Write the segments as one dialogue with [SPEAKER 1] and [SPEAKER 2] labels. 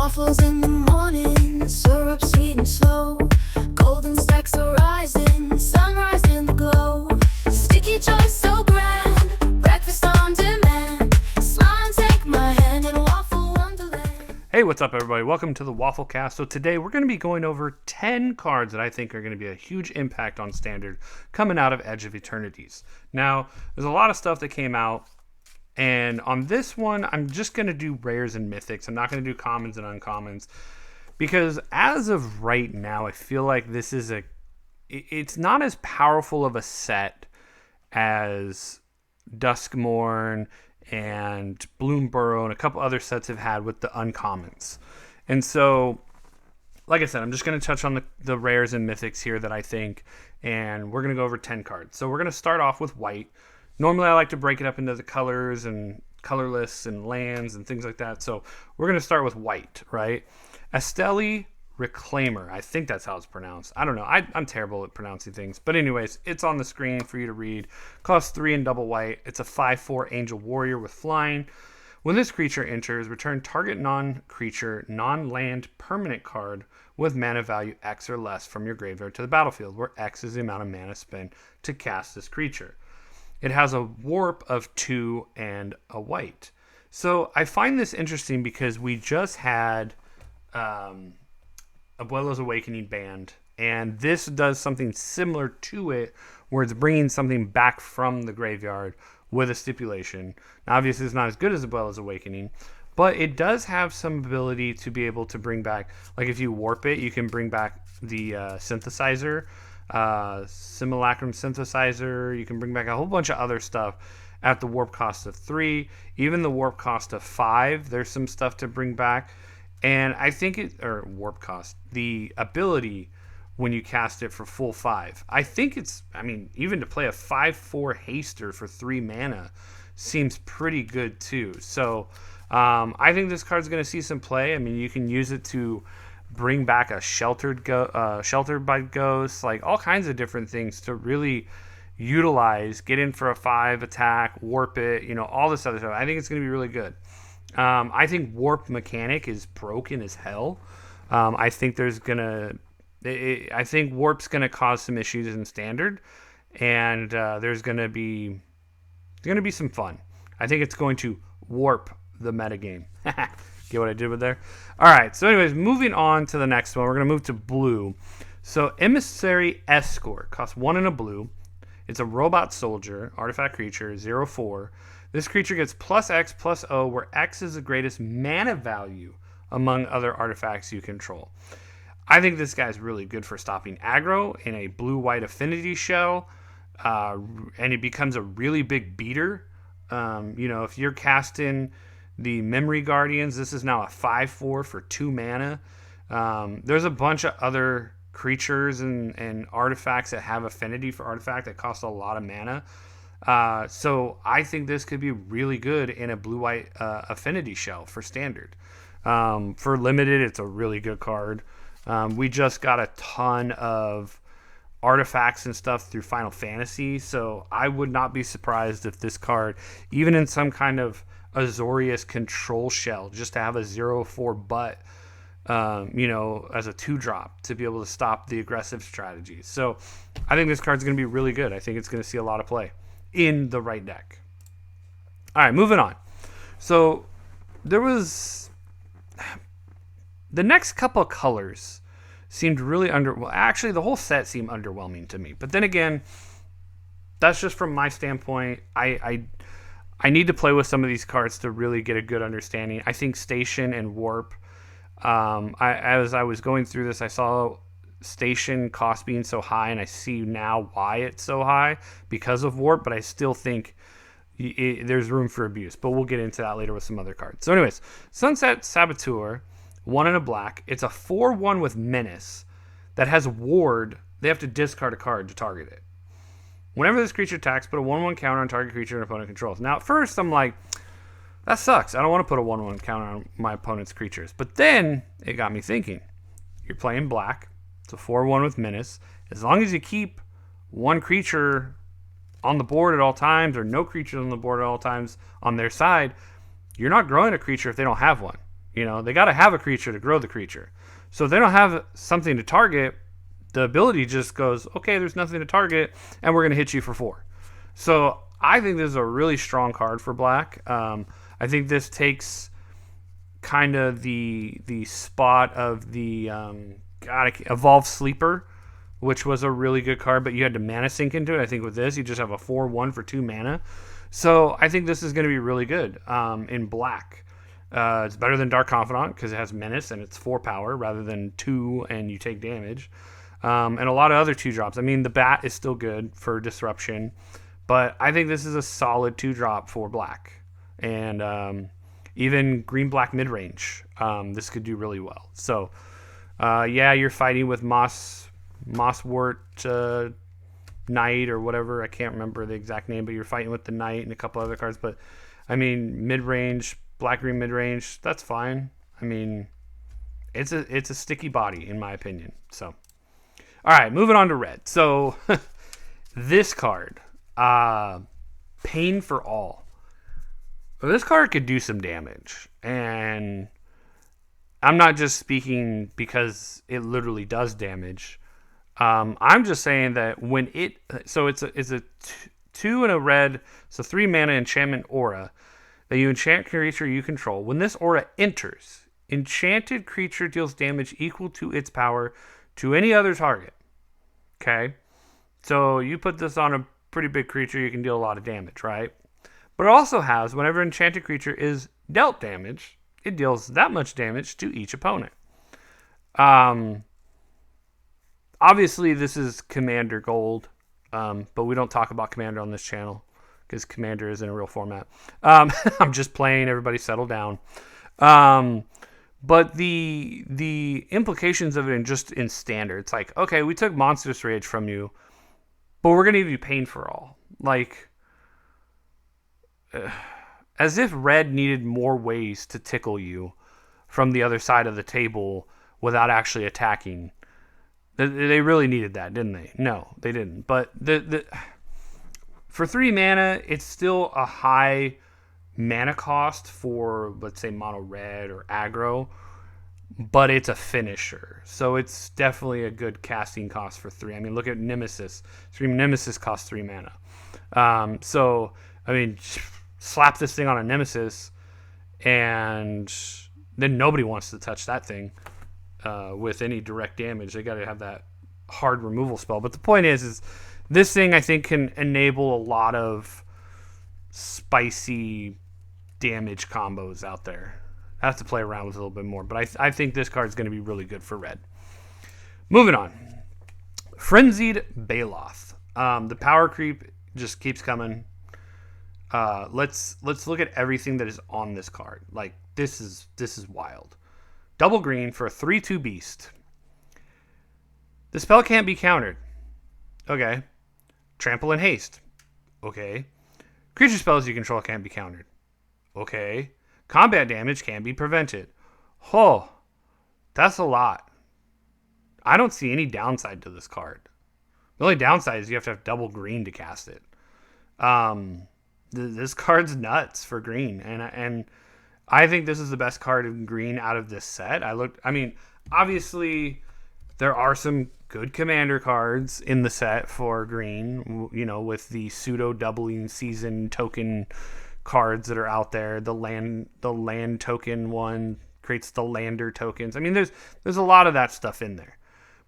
[SPEAKER 1] waffles in the morning, syrup sweet and slow. Golden stacks are rising, sunrise in the glow. Sticky choice so grand, breakfast on demand. Smile and take my hand in waffle wonderland.
[SPEAKER 2] Hey, what's up everybody? Welcome to the Wafflecast. So today we're going to be going over 10 cards that I think are going to be a huge impact on Standard coming out of Edge of Eternities. Now, there's a lot of stuff that came out, and on this one, I'm just going to do rares and mythics. I'm not going to do commons and uncommons, because as of right now, I feel like this is it's not as powerful of a set as Duskmorn and Bloomburrow and a couple other sets have had with the uncommons. And so, like I said, I'm just going to touch on the rares and mythics here that I think, and we're going to go over 10 cards. So we're going to start off with white. Normally I like to break it up into the colors and colorless and lands and things like that. So we're going to start with white, right? Esteli Reclaimer. I think that's how it's pronounced. I don't know. I'm terrible at pronouncing things. But anyways, it's on the screen for you to read. Costs 3 and double white. It's a 5/4 Angel Warrior with flying. When this creature enters, return target non-creature, non-land permanent card with mana value X or less from your graveyard to the battlefield, where X is the amount of mana spent to cast this creature. It has a warp of 2 and a white. So I find this interesting because we just had Abuelo's Awakening banned, and this does something similar to it, where it's bringing something back from the graveyard with a stipulation. Now, obviously, it's not as good as Abuelo's Awakening, but it does have some ability to be able to bring back, like if you warp it, you can bring back the synthesizer, Simulacrum Synthesizer. You can bring back a whole bunch of other stuff at the warp cost of 3, even the warp cost of 5. There's some stuff to bring back, and I think warp cost, the ability when you cast it for full 5. I think even to play a 5/4 haster for 3 mana seems pretty good too. So I think this card's going to see some play. I mean, you can use it to bring back a sheltered by ghosts, like all kinds of different things to really utilize, get in for a 5 attack, warp it, all this other stuff. I think it's going to be really good. I think warp mechanic is broken as hell. I think I think warp's going to cause some issues in Standard, and there's going to be some fun. I think it's going to warp the metagame. Get what I did with there? All right, so anyways, moving on to the next one. We're going to move to blue. So Emissary Escort costs 1 and a blue. It's a robot soldier, artifact creature, 0/4. This creature gets +X/+O, where X is the greatest mana value among other artifacts you control. I think this guy's really good for stopping aggro in a blue-white affinity shell, and it becomes a really big beater. If you're casting the Memory Guardians, this is now a 5/4 for 2 mana. There's a bunch of other creatures and artifacts that have affinity for artifact that cost a lot of mana. So I think this could be really good in a blue-white affinity shell for Standard. For Limited, it's a really good card. We just got a ton of artifacts and stuff through Final Fantasy, so I would not be surprised if this card, even in some kind of Azorius control shell, just to have a 0/4 butt, as a 2-drop to be able to stop the aggressive strategies. So I think this card's going to be really good. I think it's going to see a lot of play in the right deck. All right, moving on. So there was the next couple of colors seemed really actually the whole set seemed underwhelming to me. But then again, that's just from my standpoint. I need to play with some of these cards to really get a good understanding. I think Station and Warp, as I was going through this, I saw Station cost being so high, and I see now why it's so high because of Warp, but I still think there's room for abuse. But we'll get into that later with some other cards. So anyways, Sunset Saboteur, 1 and a black. It's a 4/1 with Menace that has Ward. They have to discard a card to target it. Whenever this creature attacks, put a 1/1 counter on target creature an opponent controls. Now, at first, I'm like, that sucks. I don't want to put a 1/1 counter on my opponent's creatures. But then, it got me thinking. You're playing black. It's a 4/1 with Menace. As long as you keep one creature on the board at all times, or no creatures on the board at all times on their side, you're not growing a creature if they don't have one. You know, they got to have a creature to grow the creature. So if they don't have something to target, the ability just goes, okay, there's nothing to target, and we're going to hit you for 4. So I think this is a really strong card for black. I think this takes kind of the spot of the Evolved Sleeper, which was a really good card, but you had to mana sink into it. I think with this, you just have a 4/1 for 2 mana. So I think this is going to be really good in black. It's better than Dark Confidant because it has Menace and it's 4 power rather than 2 and you take damage. And a lot of other 2-drops. I mean, the Bat is still good for Disruption, but I think this is a solid 2-drop for black. And even green-black mid-range, this could do really well. So, yeah, you're fighting with Mosswort Knight or whatever. I can't remember the exact name, but you're fighting with the Knight and a couple other cards. But, I mean, mid-range, black-green mid-range, that's fine. I mean, it's a sticky body, in my opinion. So, all right, moving on to red. So, this card, Pain for All. Well, this card could do some damage, and I'm not just speaking because it literally does damage. I'm just saying that when it's a 2 and a red, so 3 mana enchantment aura that you enchant creature you control. When this aura enters, enchanted creature deals damage equal to its power to any other target. Okay, so you put this on a pretty big creature, you can deal a lot of damage, right? But it also has, whenever an enchanted creature is dealt damage, it deals that much damage to each opponent. Obviously, this is Commander Gold, but we don't talk about Commander on this channel because Commander isn't a real format. I'm just playing. Everybody settle down. But the implications of it just in standard, it's like, okay, we took Monstrous Rage from you, but we're going to give you Pain for All. Like, as if red needed more ways to tickle you from the other side of the table without actually attacking. They really needed that, didn't they? No, they didn't. But for 3 mana, it's still a high mana cost for, let's say, mono red or aggro, but it's a finisher. So it's definitely a good casting cost for 3. I mean, look at Nemesis. Scream Nemesis costs 3 mana. So, I mean, slap this thing on a Nemesis, and then nobody wants to touch that thing with any direct damage. They got to have that hard removal spell. But the point is this thing, I think, can enable a lot of spicy damage combos out there. I have to play around with it a little bit more, but I think this card is going to be really good for red. Moving on. Frenzied Baloth. The power creep just keeps coming. Let's look at everything that is on this card. Like, this is wild. Double green for a 3/2 beast. The spell can't be countered. Okay. Trample and haste. Okay. Creature spells you control can't be countered. Okay. Combat damage can be prevented. Oh, that's a lot. I don't see any downside to this card. The only downside is you have to have double green to cast it. This card's nuts for green, and I think this is the best card in green out of this set. I mean, obviously there are some good commander cards in the set for green, you know, with the pseudo doubling season token cards that are out there. The land token one creates the lander tokens. I mean, there's a lot of that stuff in there.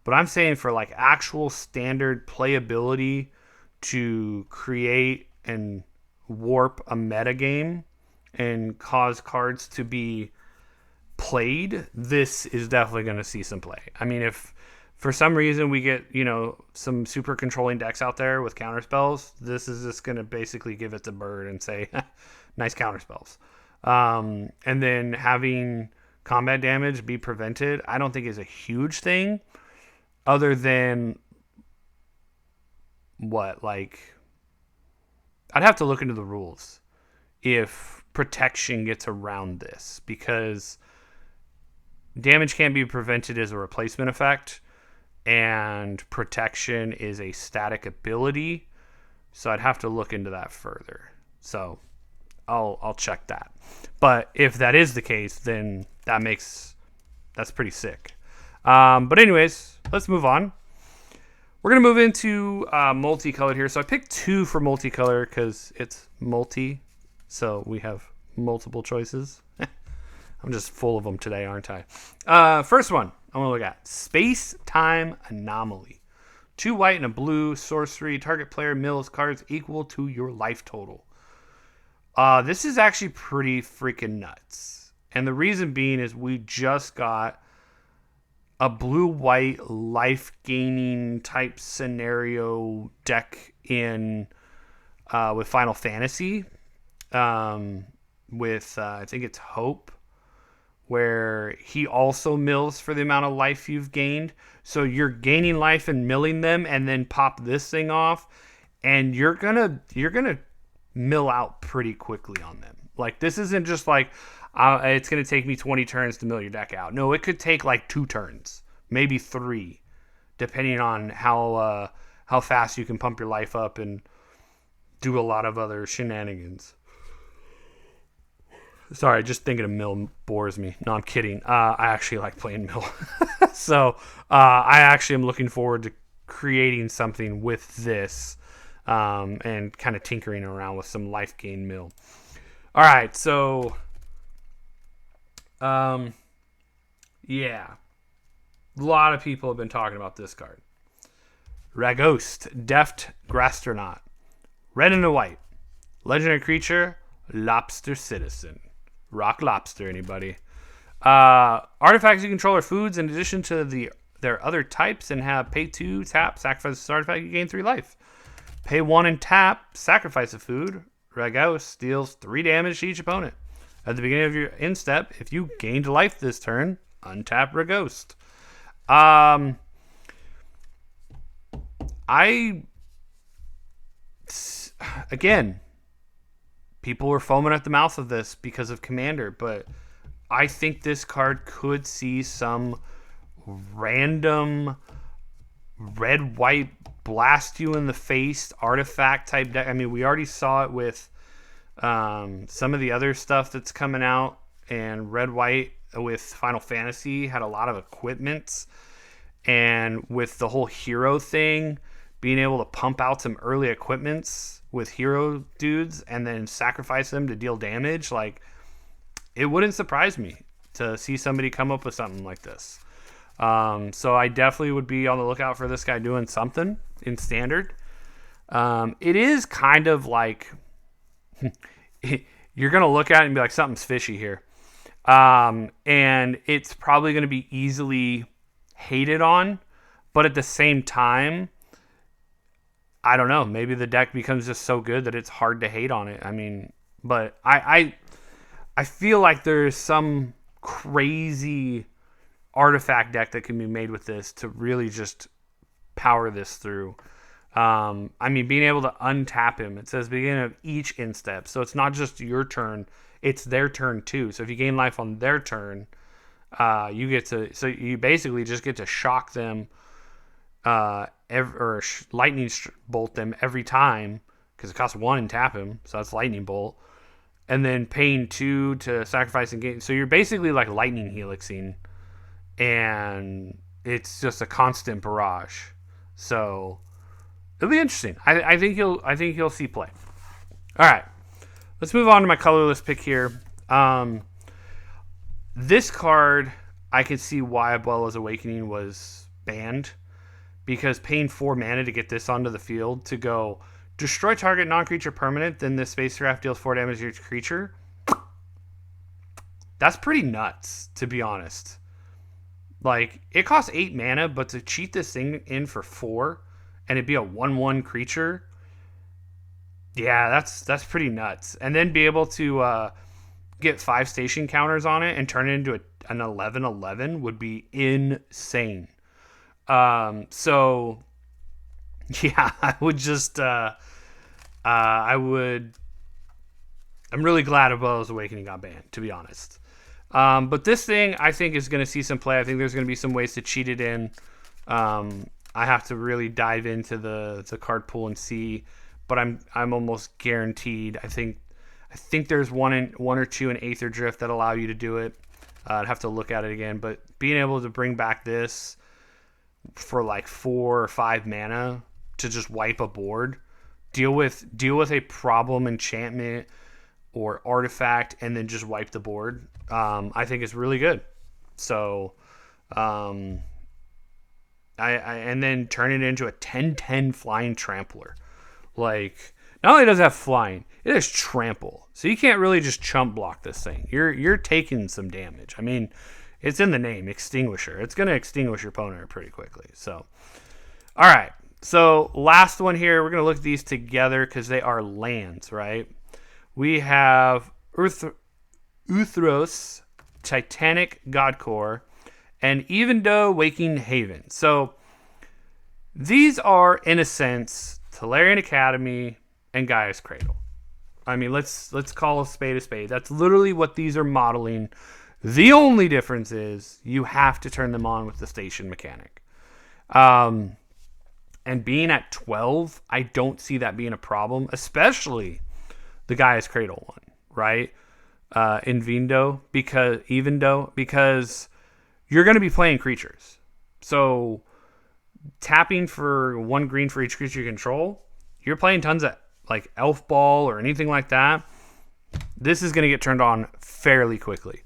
[SPEAKER 2] But I'm saying for like actual standard playability to create and warp a metagame and cause cards to be played, this is definitely going to see some play. I mean, if for some reason we get, you know, some super controlling decks out there with counterspells, this is just going to basically give it the bird and say, nice counterspells. And then having combat damage be prevented, I don't think is a huge thing, other than what, like, I'd have to look into the rules if protection gets around this, because damage can't be prevented as a replacement effect, and protection is a static ability. So I'd have to look into that further. So I'll check that. But if that is the case, then that's pretty sick. But anyways, let's move on. We're going to move into multicolored here. So I picked 2 for multicolor because it's multi. So we have multiple choices. I'm just full of them today, aren't I? First one I'm going to look at. Space-Time Anomaly. 2 white and a blue sorcery. Target player mills cards equal to your life total. This is actually pretty freaking nuts. And the reason being is we just got a blue-white life-gaining type scenario deck in with Final Fantasy. With I think it's Hope, where he also mills for the amount of life you've gained. So you're gaining life and milling them, and then pop this thing off, and you're gonna mill out pretty quickly on them. Like, this isn't just like it's gonna take me 20 turns to mill your deck out. No, it could take like 2 turns, maybe 3, depending on how fast you can pump your life up and do a lot of other shenanigans. Sorry, just thinking of mill bores me. No, I'm kidding. I actually like playing mill. So I actually am looking forward to creating something with this and kind of tinkering around with some life gain mill. All right, so yeah. A lot of people have been talking about this card. Ragost, Deft Grastronaut. Red and a white. Legendary creature, Lobster Citizen. Rock Lobster, anybody? Artifacts you control are foods in addition to their other types, and have pay 2, tap, sacrifice this artifact, you gain 3 life. Pay 1 and tap, sacrifice a food. Ragost deals 3 damage to each opponent. At the beginning of your end step, if you gained life this turn, untap Ragost. Again, people were foaming at the mouth of this because of Commander, but I think this card could see some random red-white blast you in the face artifact type deck. I mean, we already saw it with some of the other stuff that's coming out, and red-white with Final Fantasy had a lot of equipments, and with the whole hero thing, being able to pump out some early equipments with hero dudes and then sacrifice them to deal damage, like, it wouldn't surprise me to see somebody come up with something like this. So I definitely would be on the lookout for this guy doing something in Standard. It is kind of like you're going to look at it and be like, something's fishy here. And it's probably going to be easily hated on, but at the same time, I don't know, maybe the deck becomes just so good that it's hard to hate on it. I mean, but I feel like there's some crazy artifact deck that can be made with this to really just power this through. I mean, being able to untap him, it says beginning of each instep, so it's not just your turn, it's their turn too. So if you gain life on their turn, you basically just get to shock them, lightning bolt them every time, because it costs 1 and tap him, so that's lightning bolt, and then paying 2 to sacrifice and gain. So you're basically like lightning helixing, and it's just a constant barrage. So it'll be interesting. I think you'll see play. All right, let's move on to my colorless pick here. This card, I could see why Abuela's Awakening was banned, because paying 4 mana to get this onto the field to go destroy target non-creature permanent, then this spacecraft deals 4 damage to each creature. That's pretty nuts, to be honest. Like, it costs 8 mana, but to cheat this thing in for 4 and it'd be a 1/1 creature, yeah, that's pretty nuts. And then be able to get 5 station counters on it and turn it into an 11/11 would be insane. So yeah, I would just, I'm really glad Abuela's Awakening got banned, to be honest. But this thing, I think, is going to see some play. I think there's going to be some ways to cheat it in. I have to really dive into the card pool and see, but I'm almost guaranteed. I think I think there's one or two in Aether Drift that allow you to do it. I'd have to look at it again, but being able to bring back this for like 4 or 5 mana to just wipe a board, deal with a problem enchantment or artifact, and then just wipe the board, I think is really good. So, and then turn it into a 10/10 flying trampler. Like, not only does it have flying, it has trample. So you can't really just chump block this thing. You're taking some damage. I mean, it's in the name, Extinguisher. It's going to extinguish your opponent pretty quickly. So, all right. So last one here, we're going to look at these together because they are lands, right? We have Uthros, Titanic Godcore, and Evendo Waking Haven. So these are, in a sense, Tolarian Academy and Gaia's Cradle. I mean, let's call a spade a spade. That's literally what these are modeling. The only difference is you have to turn them on with the station mechanic. And being at 12, I don't see that being a problem, especially the Gaia's Cradle one, right? Evendo, because you're going to be playing creatures. So tapping for 1 green for each creature you control, you're playing tons of like Elf Ball or anything like that. This is going to get turned on fairly quickly.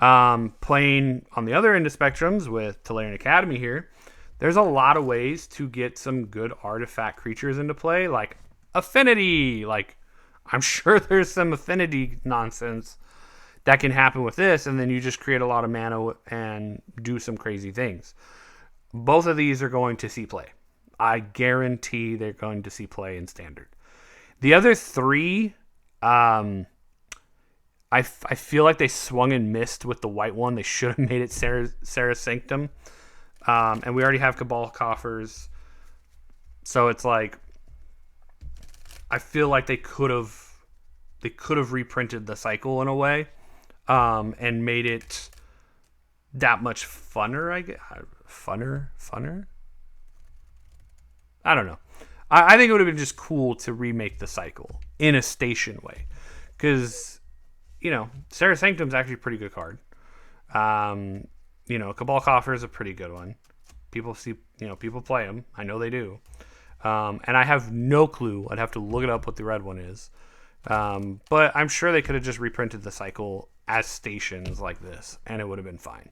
[SPEAKER 2] Playing on the other end of spectrums with Tolarian Academy here, there's a lot of ways to get some good artifact creatures into play, like Affinity. Like, I'm sure there's some Affinity nonsense that can happen with this, and then you just create a lot of mana and do some crazy things. Both of these are going to see play. I guarantee they're going to see play in Standard. The other 3, I feel like they swung and missed with the white one. They should have made it Sarah Sanctum. And we already have Cabal Coffers. So it's like, I feel like they could have reprinted the cycle in a way, and made it that much funner, I guess. Funner? I don't know. I think it would have been just cool to remake the cycle in a station way. Because, Sarah Sanctum's actually a pretty good card. Cabal Coffer is a pretty good one. People play them. I know they do. And I have no clue. I'd have to look it up what the red one is. But I'm sure they could have just reprinted the cycle as stations like this, and it would have been fine.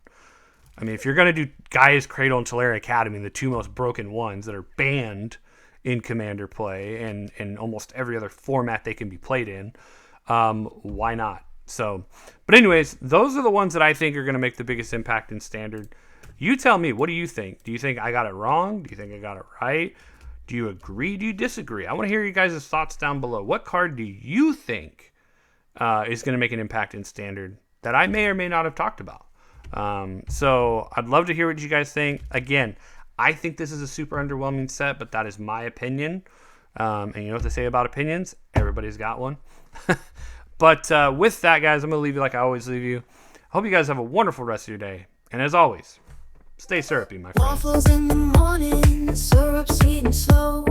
[SPEAKER 2] I mean, if you're going to do Gaia's Cradle and Tolarian Academy, the 2 most broken ones that are banned in Commander play and in almost every other format they can be played in, why not? So, but anyways, those are the ones that I think are going to make the biggest impact in Standard. You tell me, what do you think? Do you think I got it wrong? Do you think I got it right? Do you agree? Do you disagree? I want to hear you guys' thoughts down below. What card do you think is going to make an impact in Standard that I may or may not have talked about? So I'd love to hear what you guys think. Again, I think this is a super underwhelming set, but that is my opinion. And you know what they say about opinions? Everybody's got one. But with that, guys, I'm going to leave you like I always leave you. Hope you guys have a wonderful rest of your day. And as always, stay syrupy, my friends.
[SPEAKER 1] Waffles in the morning, syrup sweet and slow.